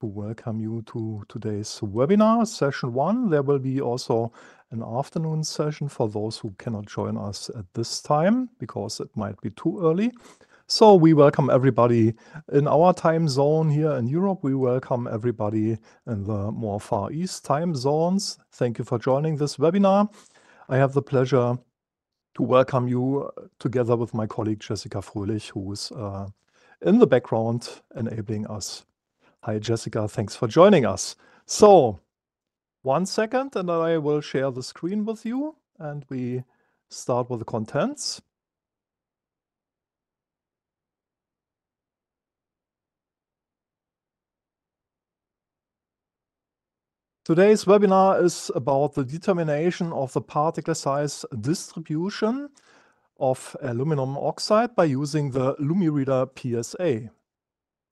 to welcome you to today's webinar, session 1. There will be also an afternoon session for those who cannot join us at this time because it might be too early. So we welcome everybody in our time zone here in Europe. We welcome everybody in the more Far East time zones. Thank you for joining this webinar. I have the pleasure to welcome you together with my colleague Jessica Fröhlich, who is in the background enabling us. Hi, Jessica. Thanks for joining us. So 1 second, and I will share the screen with you, and we start with the contents. Today's webinar is about the determination of the particle size distribution of aluminum oxide by using the LUMiReader PSA.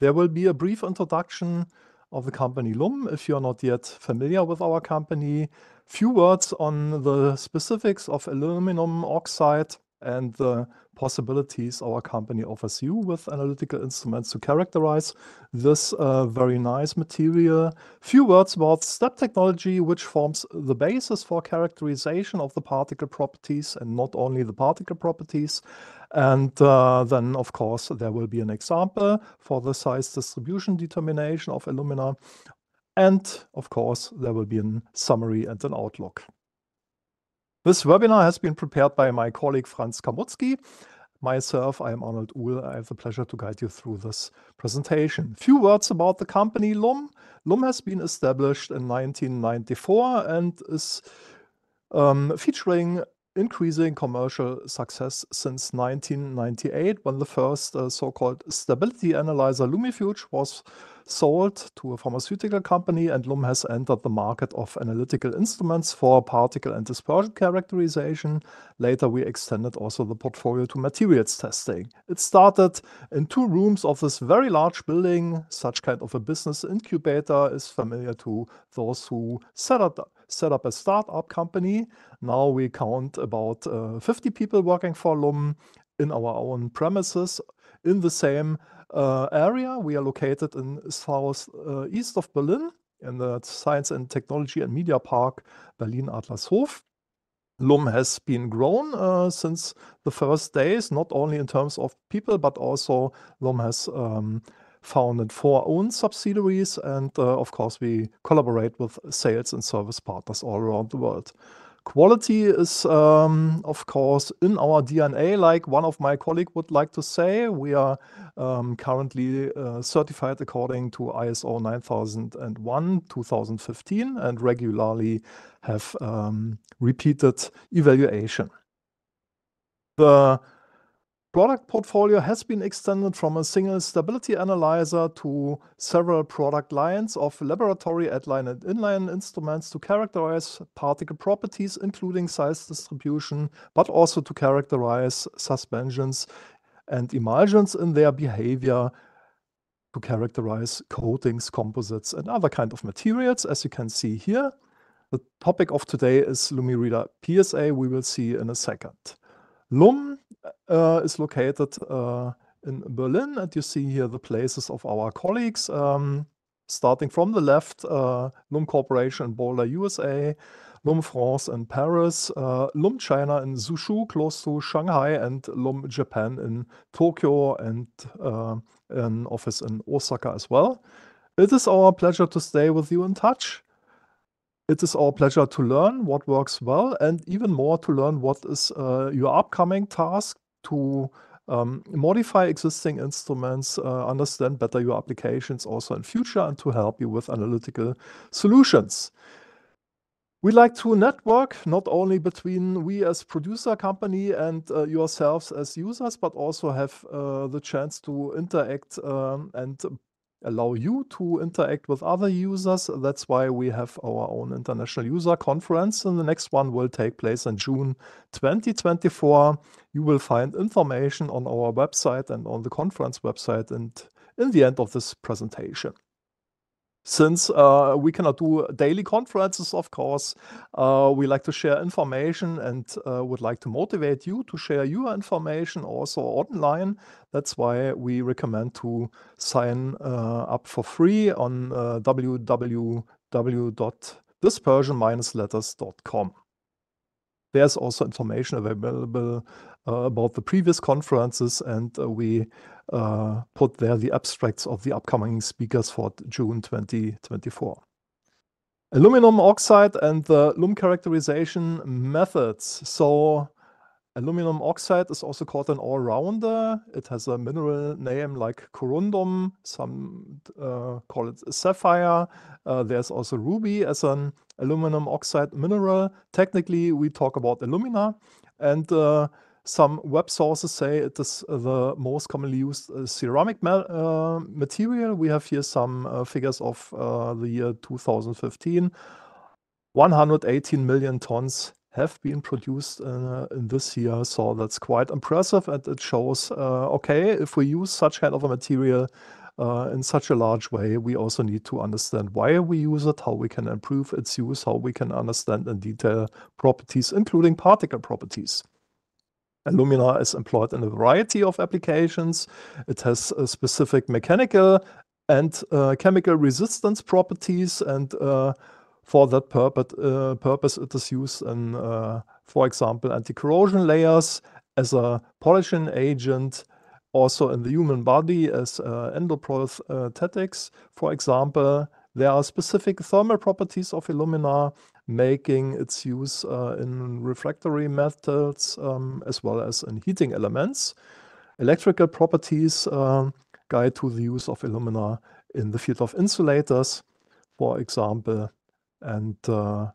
There will be a brief introduction of the company LUM, if you're not yet familiar with our company. Few words on the specifics of aluminum oxide and the possibilities our company offers you with analytical instruments to characterize this very nice material. Few words about step technology, which forms the basis for characterization of the particle properties and not only the particle properties. And then, of course, there will be an example for the size distribution determination of alumina. And, of course, there will be a summary and an outlook. This webinar has been prepared by my colleague Franz Kamutzki. Myself, I am Al2O3. I have the pleasure to guide you through this presentation. Few words about the company LUM. LUM has been established in 1994 and is featuring increasing commercial success since 1998, when the first so-called stability analyzer LUMIFUGE was sold to a pharmaceutical company, and LUM has entered the market of analytical instruments for particle and dispersion characterization. Later, we extended also the portfolio to materials testing. It started in 2 rooms of this very large building. Such kind of a business incubator is familiar to those who set up a startup company. Now we count about 50 people working for LUM in our own premises in the same area. We are located in southeast of Berlin in the Science and Technology and Media Park, Berlin-Adlershof. LUM has been grown since the first days, not only in terms of people, but also LUM has founded 4 own subsidiaries, and of course we collaborate with sales and service partners all around the world. Quality is of course in our DNA, like one of my colleagues would like to say. We are currently certified according to ISO 9001-2015 and regularly have repeated evaluation. The product portfolio has been extended from a single stability analyzer to several product lines of laboratory outline and inline instruments to characterize particle properties, including size distribution, but also to characterize suspensions and emulsions in their behavior, to characterize coatings, composites, and other kind of materials, as you can see here. The topic of today is LUMiReader PSA. We will see in a second. LUM is located in Berlin, and you see here the places of our colleagues. Starting from the left, LUM Corporation in Boulder, USA, LUM France in Paris, LUM China in Suzhou, close to Shanghai, and LUM Japan in Tokyo, and an office in Osaka as well. It is our pleasure to stay with you in touch. It is our pleasure to learn what works well, and even more to learn what is your upcoming task to modify existing instruments, understand better your applications also in future, and to help you with analytical solutions. We like to network not only between we as producer company and yourselves as users, but also have the chance to interact and allow you to interact with other users. That's why we have our own international user conference, and the next one will take place in June 2024. You will find information on our website and on the conference website and in the end of this presentation. Since we cannot do daily conferences, of course, we like to share information and would like to motivate you to share your information also online. That's why we recommend to sign up for free on www.dispersion-letters.com. There's also information available about the previous conferences, and we put there the abstracts of the upcoming speakers for June 2024. Aluminum oxide and the LUM characterization methods. So aluminum oxide is also called an all-rounder. It has a mineral name like corundum. Some call it sapphire. There's also ruby as an aluminum oxide mineral. Technically, we talk about alumina. And some web sources say it is the most commonly used ceramic material. We have here some figures of the year 2015. 118 million tons have been produced in this year, so that's quite impressive, and it shows, okay, if we use such kind of a material in such a large way, we also need to understand why we use it, how we can improve its use, how we can understand in detail properties, including particle properties. Alumina is employed in a variety of applications. It has specific mechanical and chemical resistance properties, and for that purpose, it is used in, for example, anti-corrosion layers as a polishing agent, also in the human body as endoprosthetics. For example, there are specific thermal properties of alumina, making its use in refractory metals as well as in heating elements. Electrical properties guide to the use of alumina in the field of insulators, for example. And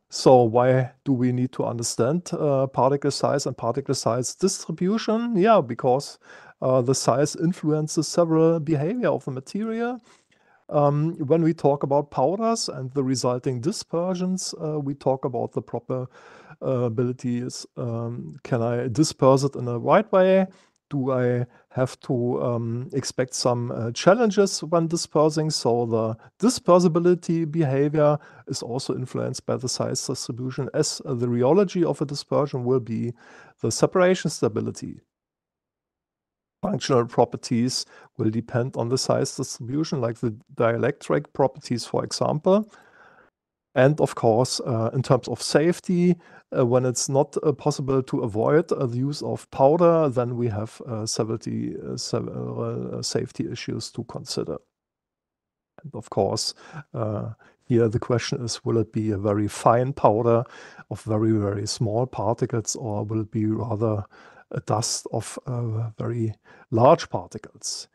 so why do we need to understand particle size and particle size distribution? Yeah, because the size influences several behavior of the material. When we talk about powders and the resulting dispersions, we talk about the proper abilities. Can I disperse it in a right way? Do I have to expect some challenges when dispersing? So the dispersibility behavior is also influenced by the size distribution, as the rheology of a dispersion will be the separation stability. Functional properties will depend on the size distribution, like the dielectric properties, for example. And of course, in terms of safety, when it's not possible to avoid the use of powder, then we have several safety issues to consider. And of course, here the question is, will it be a very fine powder of very, very small particles, or will it be rather a dust of very large particles?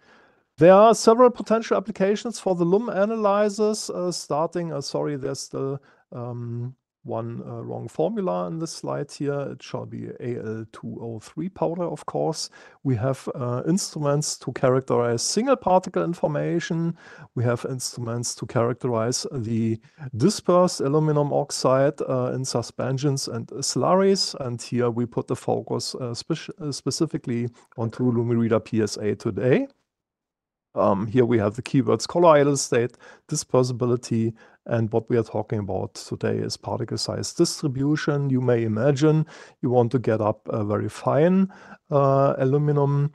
There are several potential applications for the LUM analyzers, starting, sorry, there's still one wrong formula in this slide here. It shall be Al2O3 powder, of course. We have instruments to characterize single particle information. We have instruments to characterize the dispersed aluminum oxide in suspensions and slurries. And here we put the focus specifically onto LUMiReader PSA today. Here we have the keywords colloidal state, dispersibility, and what we are talking about today is particle size distribution. You may imagine you want to get up a very fine aluminum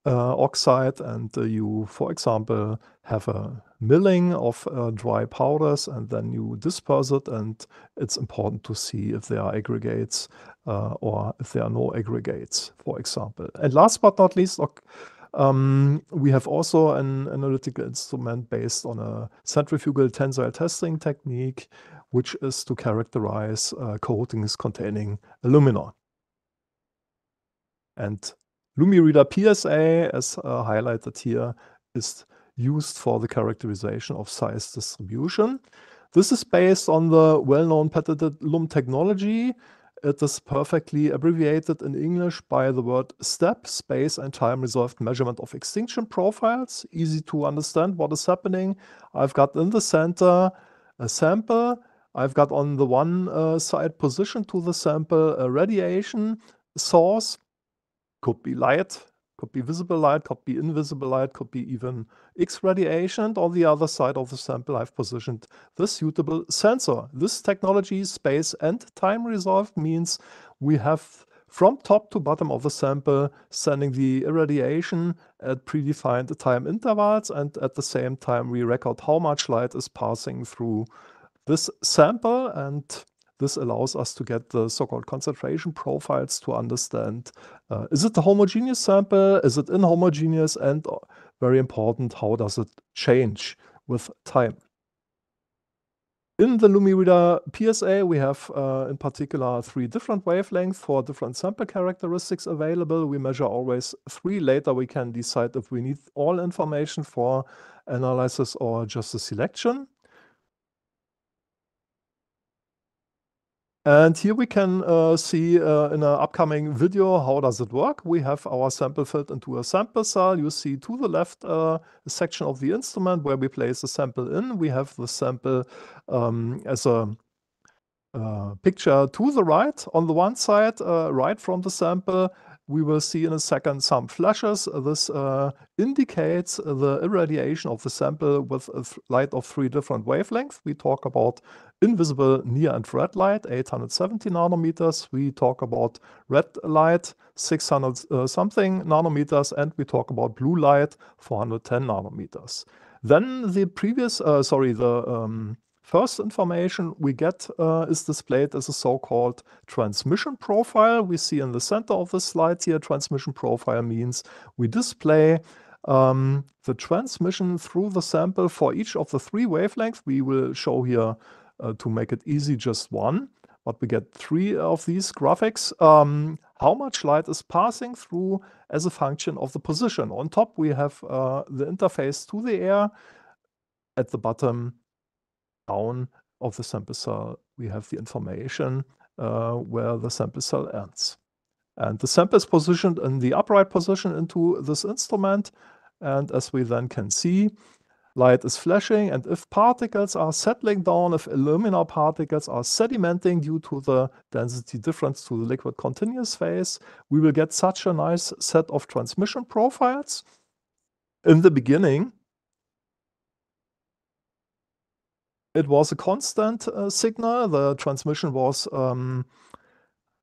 oxide, and you, for example, have a milling of dry powders, and then you disperse it, and it's important to see if there are aggregates or if there are no aggregates, for example. And last but not least, we have also an analytical instrument based on a centrifugal tensile testing technique, which is to characterize coatings containing alumina. And LUMiReader PSA, as highlighted here, is used for the characterization of size distribution. This is based on the well-known patented LUM technology. It is perfectly abbreviated in English by the word STEP, space and time resolved measurement of extinction profiles. Easy to understand what is happening. I've got in the center a sample. I've got on the one side position to the sample a radiation source. Could be light, Could be visible light, could be invisible light, could be even X radiation. And on the other side of the sample, I've positioned the suitable sensor. This technology, space and time resolved, means we have from top to bottom of the sample sending the irradiation at predefined time intervals, and at the same time we record how much light is passing through this sample, and this allows us to get the so-called concentration profiles to understand, is it a homogeneous sample, is it inhomogeneous, and very important, how does it change with time. In the LUMiReader PSA, we have in particular 3 different wavelengths for different sample characteristics available. We measure always 3. Later we can decide if we need all information for analysis or just a selection. And here we can see in an upcoming video how does it work. We have our sample filled into a sample cell. You see to the left a section of the instrument where we place the sample in. We have the sample as a picture to the right. On the one side, right from the sample, we will see in a second some flashes. This indicates the irradiation of the sample with a light of 3 different wavelengths. We talk about invisible near and red light, 870 nanometers. We talk about red light, 600 something nanometers, and we talk about blue light, 410 nanometers. Then the previous, first information we get is displayed as a so-called transmission profile. We see in the center of the slide here, transmission profile means we display the transmission through the sample for each of the 3 wavelengths. We will show here, to make it easy, just one, but we get 3 of these graphics. How much light is passing through as a function of the position. On top we have the interface to the air. At the bottom down of the sample cell, we have the information where the sample cell ends. And the sample is positioned in the upright position into this instrument. And as we then can see, light is flashing. And if particles are settling down, if alumina particles are sedimenting due to the density difference to the liquid continuous phase, we will get such a nice set of transmission profiles. In the beginning, it was a constant signal. The transmission was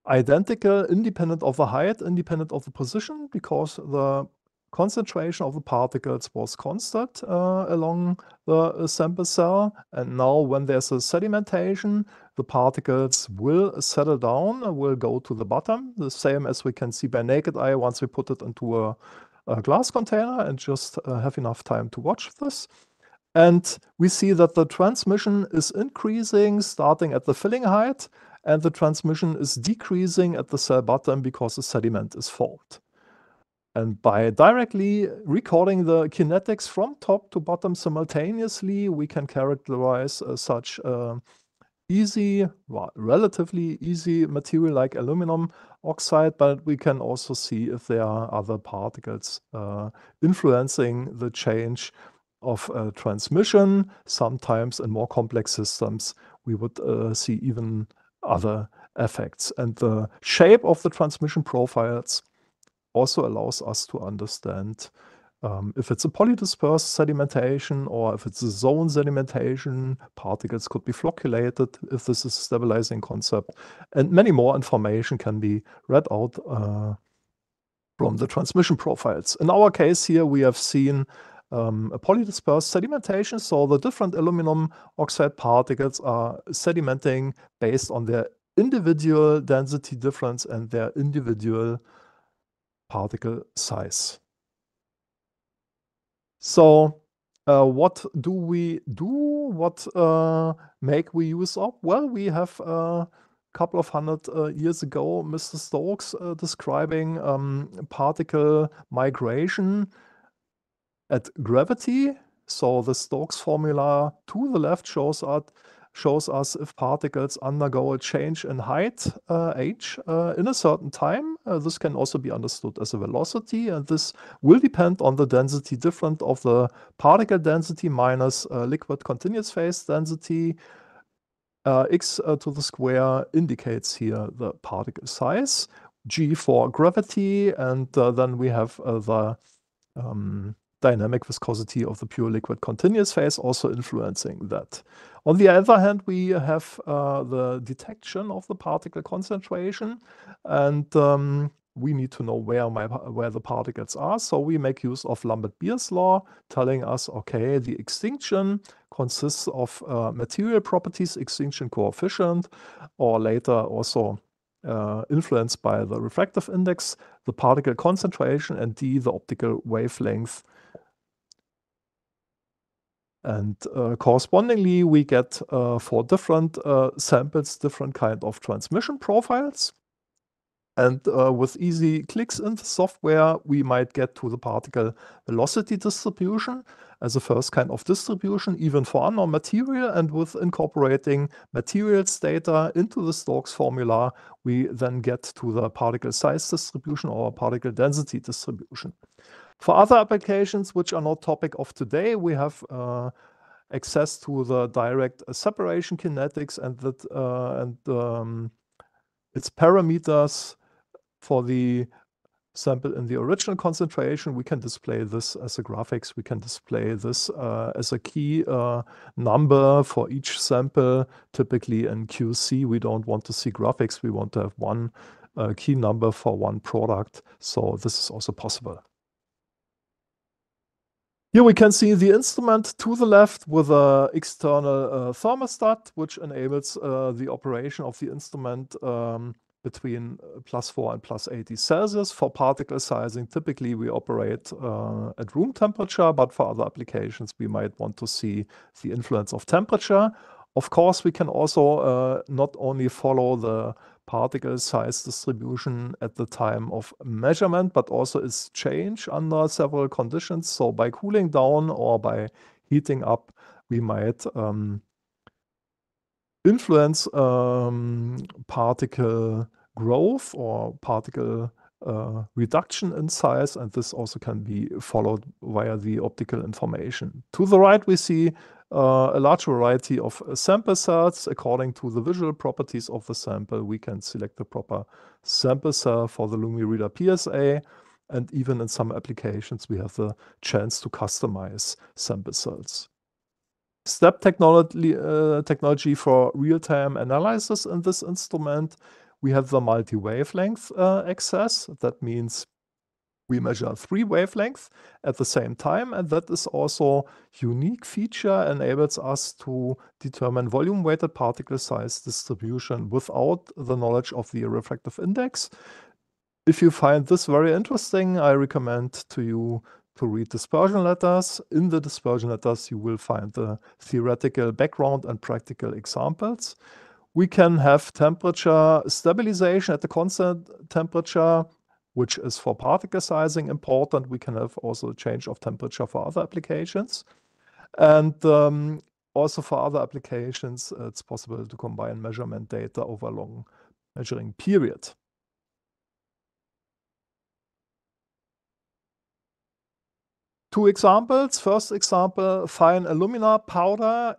identical, independent of the height, independent of the position, because the concentration of the particles was constant along the sample cell. And now when there's a sedimentation, the particles will settle down, will go to the bottom, the same as we can see by naked eye once we put it into a glass container and just have enough time to watch this. And we see that the transmission is increasing starting at the filling height, and the transmission is decreasing at the cell bottom because the sediment is formed. And by directly recording the kinetics from top to bottom simultaneously, we can characterize such easy, relatively easy material like aluminum oxide, but we can also see if there are other particles influencing the change of transmission. Sometimes in more complex systems, we would see even other effects. And the shape of the transmission profiles also allows us to understand if it's a polydispersed sedimentation or if it's a zone sedimentation. Particles could be flocculated if this is a stabilizing concept. And many more information can be read out from the transmission profiles. In our case here, we have seen a polydispersed sedimentation. So the different aluminum oxide particles are sedimenting based on their individual density difference and their individual particle size. So what do we do? What make we use of? Well, we have a couple of hundred years ago, Mr. Stokes describing particle migration at gravity. So the Stokes formula to the left shows us if particles undergo a change in height, h, in a certain time. This can also be understood as a velocity, and this will depend on the density difference of the particle density minus liquid continuous phase density. X to the square indicates here the particle size. G for gravity, and then we have the dynamic viscosity of the pure liquid continuous phase also influencing that. On the other hand, we have the detection of the particle concentration, and we need to know where the particles are. So we make use of Lambert-Beer's law, telling us, okay, the extinction consists of material properties, extinction coefficient, or later also influenced by the refractive index, the particle concentration, and D, the optical wavelength. And correspondingly, we get for different samples, different kind of transmission profiles. And with easy clicks in the software, we might get to the particle velocity distribution as a first kind of distribution, even for unknown material. And with incorporating materials data into the Stokes formula, we then get to the particle size distribution or particle density distribution. For other applications, which are not topic of today, we have access to the direct separation kinetics and its parameters. For the sample in the original concentration, we can display this as a graphics. We can display this as a key number for each sample. Typically in QC, we don't want to see graphics. We want to have one key number for one product. So this is also possible. Here we can see the instrument to the left with an external thermostat, which enables the operation of the instrument between +4 and +80 Celsius. For particle sizing, typically we operate at room temperature, but for other applications, we might want to see the influence of temperature. Of course, we can also not only follow the particle size distribution at the time of measurement, but also its change under several conditions. So by cooling down or by heating up, we might influence particle growth or particle reduction in size, and this also can be followed via the optical information. To the right, we see a large variety of sample cells. According to the visual properties of the sample, we can select the proper sample cell for the LUMiReader PSA, and even in some applications, we have the chance to customize sample cells. Step technology for real-time analysis in this instrument. We have the multi-wavelength access. That means we measure 3 wavelengths at the same time, and that is also unique feature, enables us to determine volume-weighted particle size distribution without the knowledge of the refractive index. If you find this very interesting, I recommend to you to read dispersion letters. In the dispersion letters, you will find the theoretical background and practical examples. We can have temperature stabilization at the constant temperature, which is for particle sizing important. We can have also a change of temperature for other applications. And also for other applications, it's possible to combine measurement data over a long measuring period. Two examples. First example, fine alumina powder.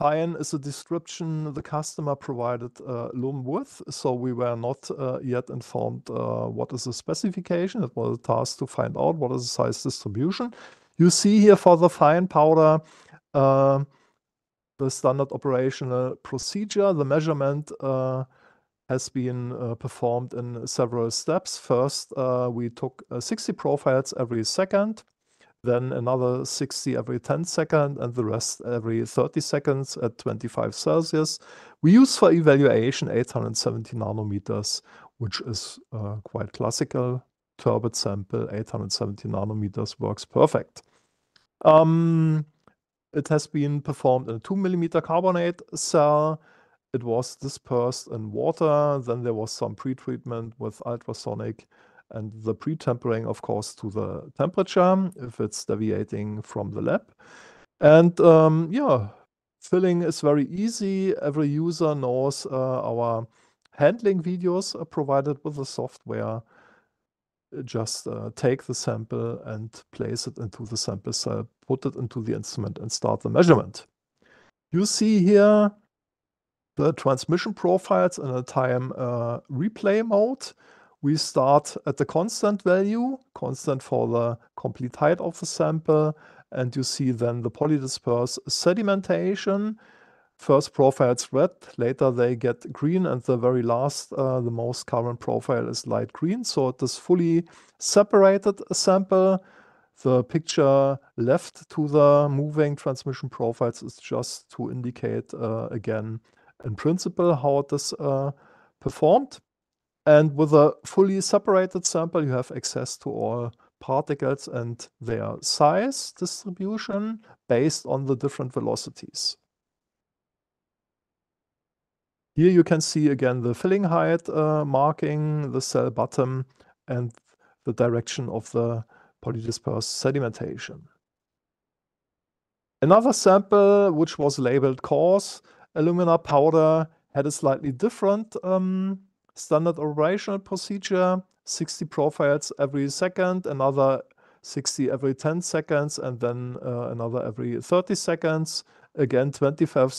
Fine is a description the customer provided LUM with, so we were not yet informed what is the specification. It was a task to find out what is the size distribution. You see here for the fine powder the standard operational procedure. The measurement has been performed in several steps. First, we took 60 profiles every second. Then another 60 every 10 seconds, and the rest every 30 seconds at 25 Celsius. We use for evaluation 870 nanometers, which is quite classical. Turbid sample, 870 nanometers works perfect. It has been performed in a 2 millimeter carbonate cell. It was dispersed in water. Then there was some pretreatment with ultrasonic and the pre-tempering, of course, to the temperature if it's deviating from the lab. And yeah, filling is very easy. Every user knows our handling videos are provided with the software. Just take the sample and place it into the sample cell, put it into the instrument and start the measurement. You see here the transmission profiles in a time replay mode. We start at the constant value, constant for the complete height of the sample, and you see then the polydisperse sedimentation. First profiles red, later they get green, and the very last, the most current profile is light green. So it is fully separated sample. The picture left to the moving transmission profiles is just to indicate again in principle how it is performed. And with a fully separated sample, you have access to all particles and their size distribution based on the different velocities. Here you can see again the filling height marking the cell bottom and the direction of the polydispersed sedimentation. Another sample, which was labeled coarse alumina powder, had a slightly different standard operational procedure, 60 profiles every second, another 60 every 10 seconds, and then another every 30 seconds. Again, 25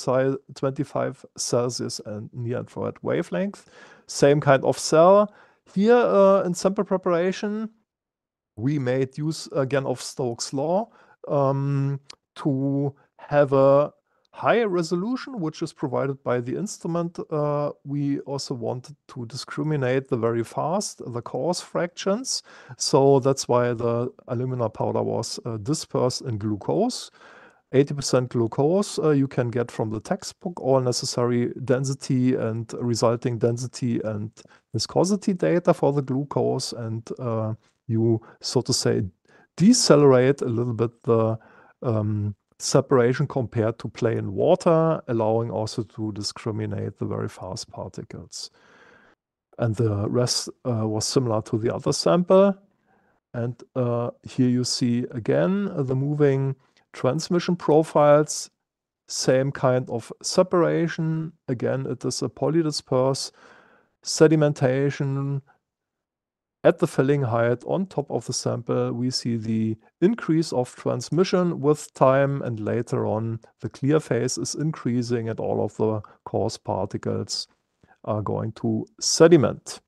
Celsius and near-infrared wavelength. Same kind of cell. Here in sample preparation, we made use again of Stokes' law to have a higher resolution, which is provided by the instrument. We also wanted to discriminate the very fast, the coarse fractions. So that's why the alumina powder was dispersed in glucose. 80% glucose you can get from the textbook, all necessary density and resulting density and viscosity data for the glucose. And you, so to say, decelerate a little bit the separation compared to plain water, allowing also to discriminate the very fast particles. And the rest was similar to the other sample. And here you see again the moving transmission profiles, same kind of separation. Again, it is a polydisperse sedimentation. At the filling height on top of the sample, we see the increase of transmission with time, and later on the clear phase is increasing and all of the coarse particles are going to sediment.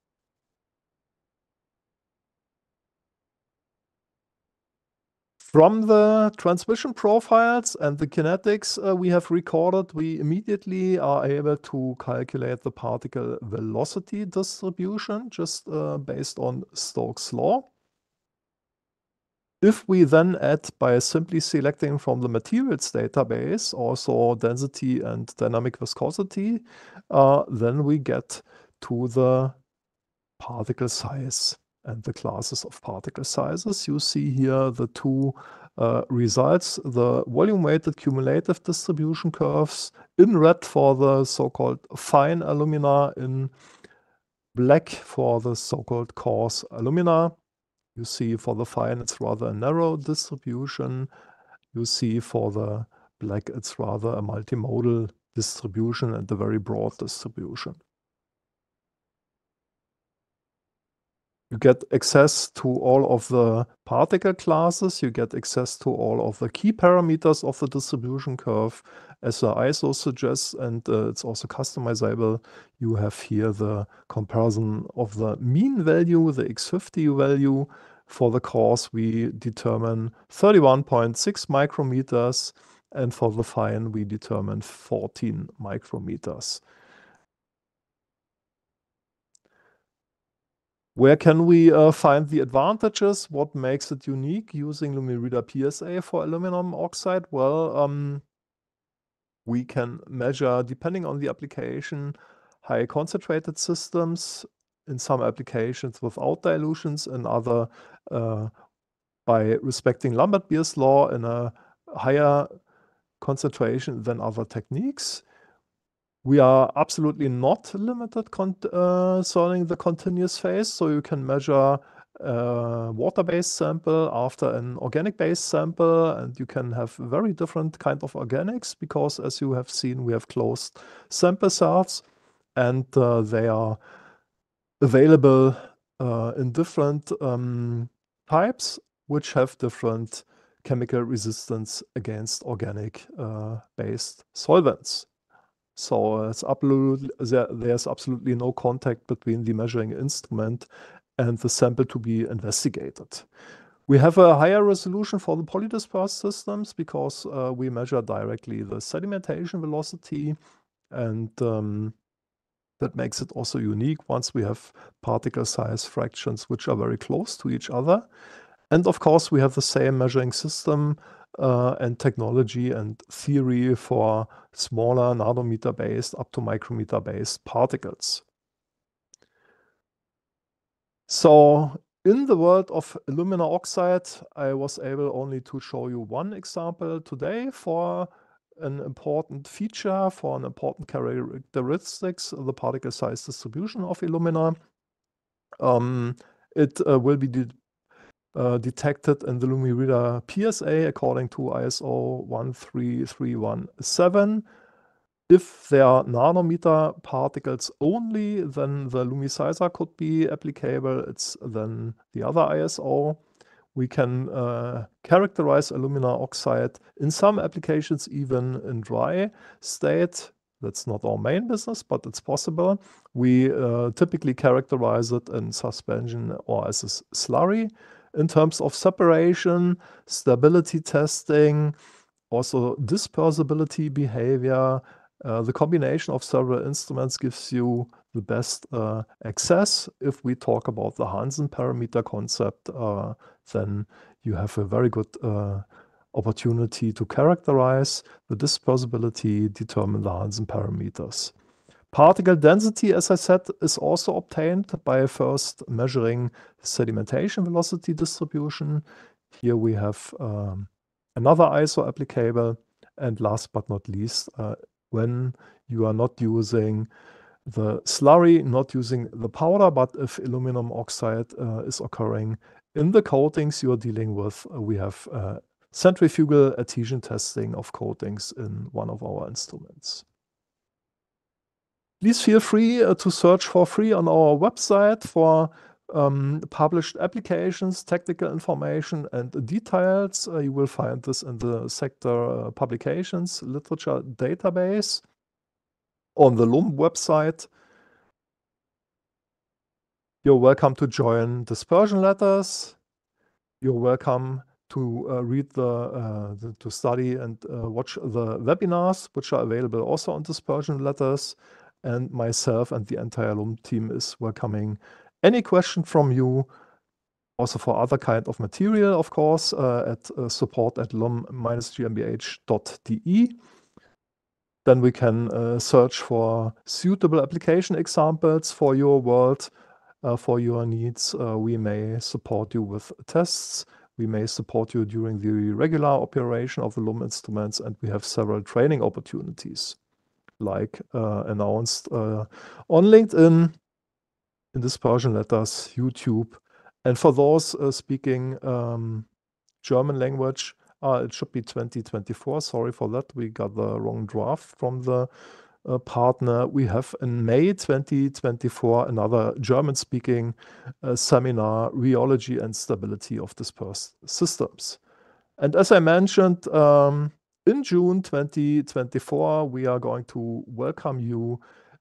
From the transmission profiles and the kinetics we have recorded, we immediately are able to calculate the particle velocity distribution just based on Stokes' law. If we then add by simply selecting from the materials database also density and dynamic viscosity, then we get to the particle size and the classes of particle sizes. You see here the two results, the volume-weighted cumulative distribution curves in red for the so-called fine alumina, in black for the so-called coarse alumina. You see for the fine it's rather a narrow distribution. You see for the black it's rather a multimodal distribution and a very broad distribution. You get access to all of the particle classes. You get access to all of the key parameters of the distribution curve, as the ISO suggests, and it's also customizable. You have here the comparison of the mean value, the X50 value. For the coarse, we determine 31.6 micrometers, and for the fine, we determine 14 micrometers. Where can we find the advantages? What makes it unique using LUMiReader PSA for aluminum oxide? Well, we can measure, depending on the application, high concentrated systems, in some applications without dilutions, and other by respecting Lambert-Beer's law in a higher concentration than other techniques. We are absolutely not limited concerning the continuous phase, so you can measure a water-based sample after an organic-based sample, and you can have very different kind of organics because, as you have seen, we have closed sample sets, and they are available in different types, which have different chemical resistance against organic based solvents. So it's there's absolutely no contact between the measuring instrument and the sample to be investigated. We have a higher resolution for the polydispersed systems because we measure directly the sedimentation velocity, and that makes it also unique once we have particle size fractions which are very close to each other. And of course, we have the same measuring system and technology and theory for smaller nanometer-based up to micrometer-based particles. So in the world of alumina oxide, I was able only to show you one example today for an important feature, for an important characteristics, the particle size distribution of alumina. It will be detected in the LUMiReader PSA according to ISO 13317. If they are nanometer particles only, then the LUMISIZER could be applicable. It's then the other ISO. We can characterize alumina oxide in some applications even in dry state. That's not our main business, but it's possible. We typically characterize it in suspension or as a slurry. In terms of separation, stability testing, also dispersibility behavior, the combination of several instruments gives you the best access. If we talk about the Hansen parameter concept, then you have a very good opportunity to characterize the dispersibility, determine the Hansen parameters. Particle density, as I said, is also obtained by first measuring sedimentation velocity distribution. Here we have another ISO applicable. And last but not least, when you are not using the slurry, not using the powder, but if aluminum oxide is occurring in the coatings you are dealing with, we have centrifugal adhesion testing of coatings in one of our instruments. Please feel free to search for free on our website for published applications, technical information, and details. You will find this in the sector publications literature database on the LUM website. You're welcome to join dispersion letters. You're welcome to read to study and watch the webinars, which are available also on dispersion letters. And myself and the entire LUM team is welcoming any question from you, also for other kind of material, of course, at support@lum-gmbh.de. Then we can search for suitable application examples for your world, for your needs. We may support you with tests. We may support you during the regular operation of the LUM instruments, and we have several training opportunities, like announced on LinkedIn, in dispersion letters, YouTube. And for those speaking German language, it should be 2024. Sorry for that. We got the wrong draft from the partner. We have in May 2024 another German-speaking seminar, Rheology and Stability of Dispersed Systems. And as I mentioned, in June 2024, we are going to welcome you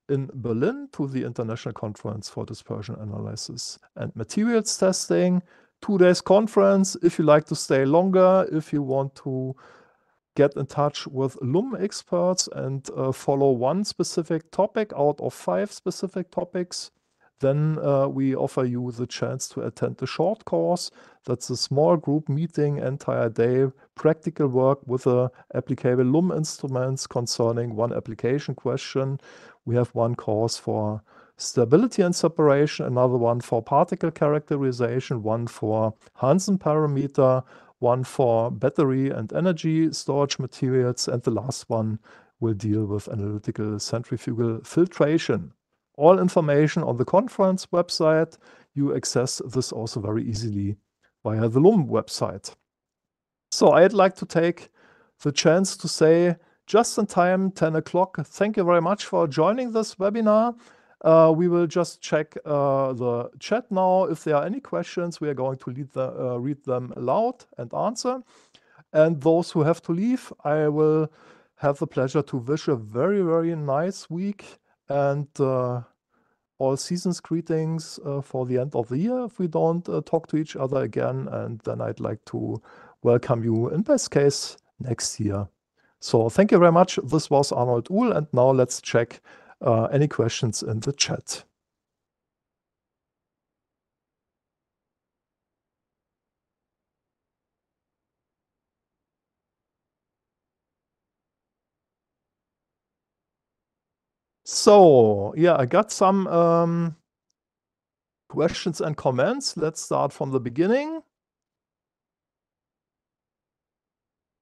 in Berlin to the International Conference for Dispersion Analysis and Materials Testing. 2 days conference. If you like to stay longer, if you want to get in touch with LUM experts and follow one specific topic out of 5 specific topics, then we offer you the chance to attend the short course. That's a small group meeting, entire day, practical work with applicable LUM instruments concerning one application question. We have one course for stability and separation, another one for particle characterization, one for Hansen parameter, one for battery and energy storage materials, and the last one will deal with analytical centrifugal filtration. All information on the conference website. You access this also very easily via the LUM website. So I'd like to take the chance to say, just in time, 10 o'clock, thank you very much for joining this webinar. We will just check the chat now. If there are any questions, we are going to read them aloud and answer. And those who have to leave, I will have the pleasure to wish a very, very nice week and all season's greetings for the end of the year if we don't talk to each other again. And then I'd like to welcome you in best case next year. So thank you very much. This was Al2O3, and now let's check any questions in the chat. So yeah, I got some questions and comments. Let's start from the beginning.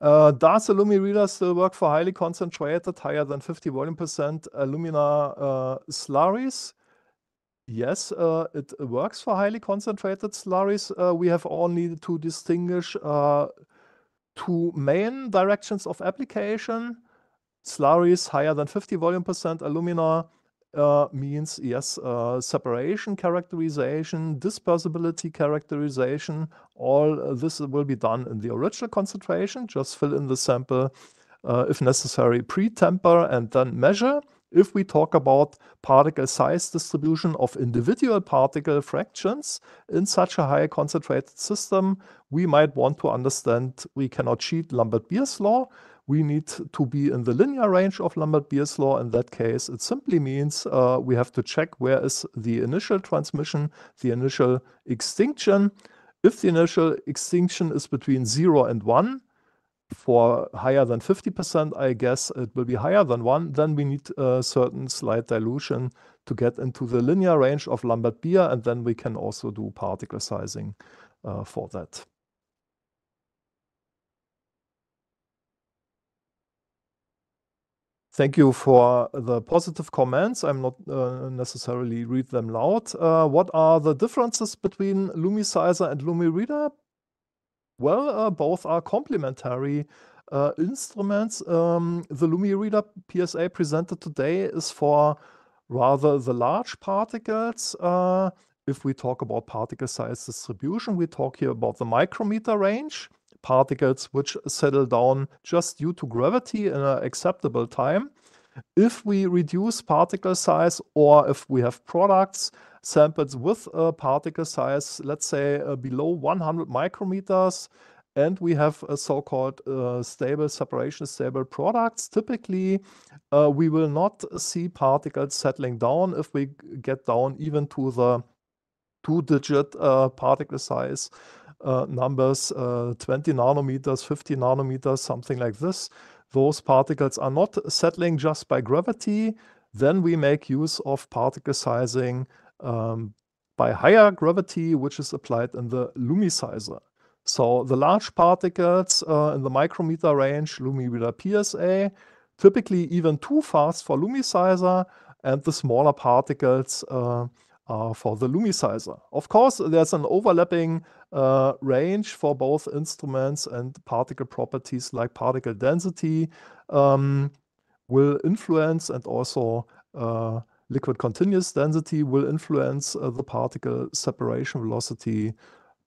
Does a LUMiReader still work for highly concentrated, higher than 50 volume% alumina slurries? Yes, it works for highly concentrated slurries. We have only to distinguish two main directions of application. Slurries higher than 50 volume% alumina means, yes, separation characterization, dispersibility characterization. All this will be done in the original concentration. Just fill in the sample, if necessary, pre-temper and then measure. If we talk about particle size distribution of individual particle fractions in such a high concentrated system, we might want to understand we cannot cheat Lambert-Beer's law. We need to be in the linear range of Lambert-Beer's law. In that case, it simply means we have to check where is the initial transmission, the initial extinction. If the initial extinction is between 0 and 1, for higher than 50%, I guess it will be higher than 1. Then we need a certain slight dilution to get into the linear range of Lambert-Beer, and then we can also do particle sizing for that. Thank you for the positive comments. I'm not necessarily read them loud. What are the differences between LUMiSizer and LUMiReader? Well, both are complementary instruments. The LUMiReader PSA presented today is for rather the large particles. If we talk about particle size distribution, we talk here about the micrometer range, particles which settle down just due to gravity in an acceptable time. If we reduce particle size, or if we have products, samples with a particle size, let's say below 100 micrometers, and we have a so-called stable separation, stable products, typically we will not see particles settling down if we get down even to the two-digit particle size numbers, 20 nanometers, 50 nanometers, something like this. Those particles are not settling just by gravity. Then we make use of particle sizing by higher gravity, which is applied in the LUMiSizer. So the large particles in the micrometer range, LUMiReader PSA, typically even too fast for LUMiSizer, and the smaller particles are for the LUMiSizer. Of course, there's an overlapping range for both instruments, and particle properties like particle density will influence, and also liquid continuous density will influence the particle separation velocity.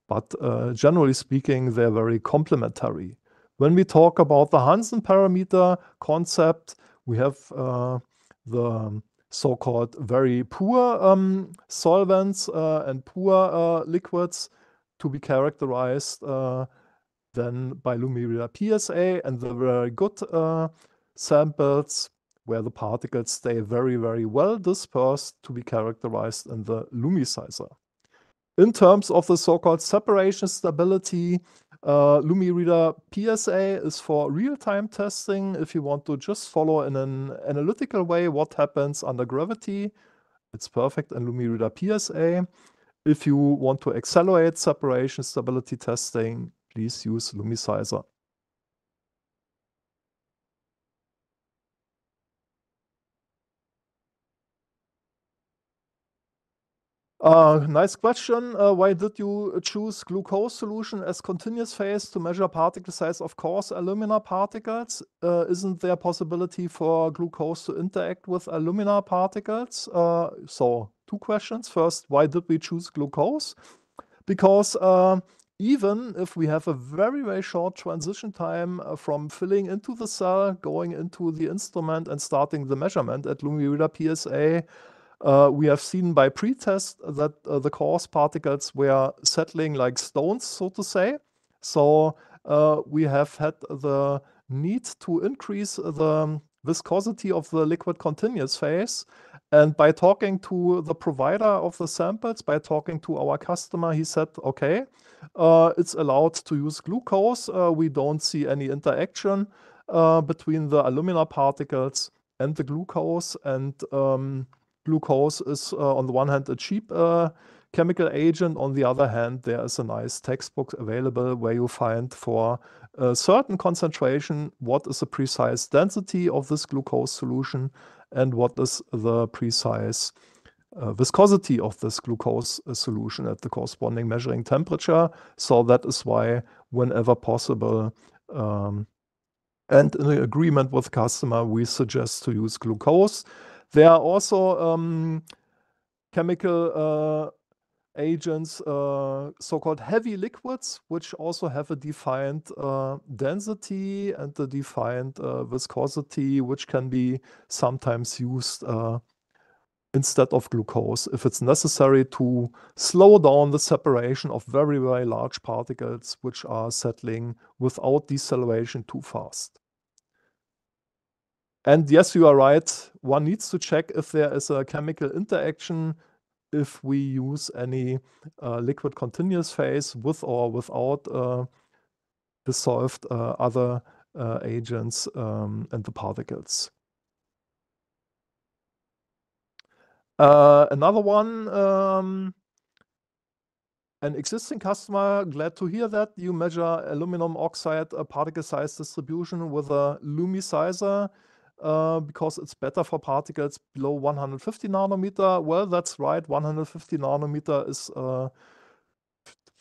But generally speaking, they're very complementary. When we talk about the Hansen parameter concept, we have the so-called very poor solvents and poor liquids to be characterized then by LUMiReader PSA, and the very good samples where the particles stay very, very well dispersed to be characterized in the LUMiSizer. In terms of the so-called separation stability, LUMiReader PSA is for real-time testing. If you want to just follow in an analytical way what happens under gravity, it's perfect in LUMiReader PSA. If you want to accelerate separation stability testing, please use LUMiSizer. Nice question. Why did you choose glucose solution as continuous phase to measure particle size of coarse alumina particles? Isn't there a possibility for glucose to interact with alumina particles? So two questions. First, why did we choose glucose? Because even if we have a very, very short transition time from filling into the cell, going into the instrument and starting the measurement at LUMiReader PSA, We have seen by pretest that the coarse particles were settling like stones, so to say. So we have had the need to increase the viscosity of the liquid continuous phase. And by talking to the provider of the samples, by talking to our customer, he said, okay, it's allowed to use glucose. We don't see any interaction between the alumina particles and the glucose. And glucose is, on the one hand, a cheap chemical agent. On the other hand, there is a nice textbook available where you find for a certain concentration what is the precise density of this glucose solution and what is the precise viscosity of this glucose solution at the corresponding measuring temperature. So that is why whenever possible and in agreement with the customer, we suggest to use glucose. There are also chemical agents, so-called heavy liquids, which also have a defined density and a defined viscosity, which can be sometimes used instead of glucose if it's necessary to slow down the separation of very, very large particles which are settling without deceleration too fast. And yes, you are right. One needs to check if there is a chemical interaction if we use any liquid continuous phase with or without dissolved other agents and the particles. Another one, an existing customer, glad to hear that you measure aluminum oxide particle size distribution with a LUMiReader because it's better for particles below 150 nanometer. Well, that's right. 150 nanometer is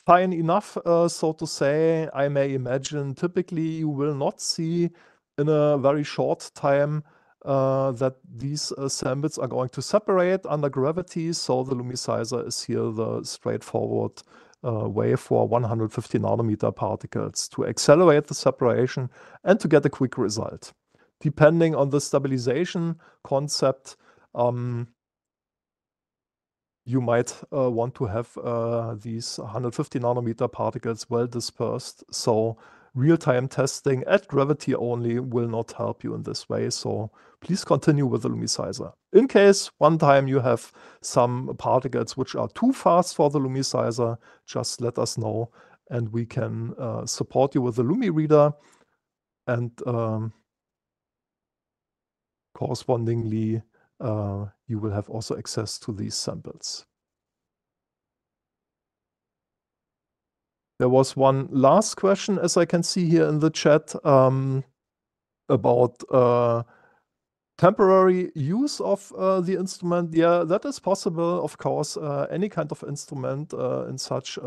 fine enough, so to say. I may imagine typically you will not see in a very short time that these samples are going to separate under gravity. So the LUMiReader is here the straightforward way for 150 nanometer particles to accelerate the separation and to get a quick result. Depending on the stabilization concept, you might want to have these 150 nanometer particles well dispersed. So real-time testing at gravity only will not help you in this way. So please continue with the LUMiReader. In case one time you have some particles which are too fast for the LUMiReader, just let us know and we can support you with the LUMiReader and correspondingly you will have also access to these samples. There was one last question, as I can see here in the chat, about temporary use of the instrument. Yeah, that is possible. Of course, any kind of instrument in such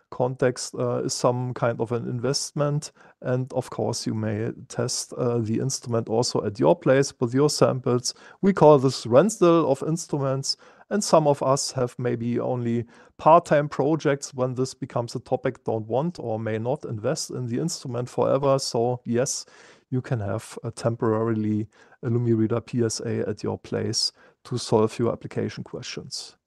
context is some kind of an investment. And of course, you may test the instrument also at your place with your samples. We call this rental of instruments. And some of us have maybe only part-time projects when this becomes a topic, don't want or may not invest in the instrument forever. So yes, you can have temporarily a LUMiReader PSA at your place to solve your application questions.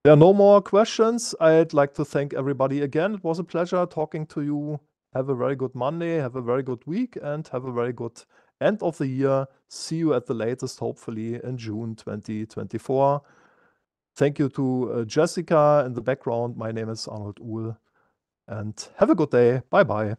There are no more questions. I'd like to thank everybody again. It was a pleasure talking to you. Have a very good Monday, have a very good week, and have a very good end of the year. See you at the latest, hopefully in June 2024. Thank you to Jessica in the background. My name is Al2O3, and have a good day. Bye-bye.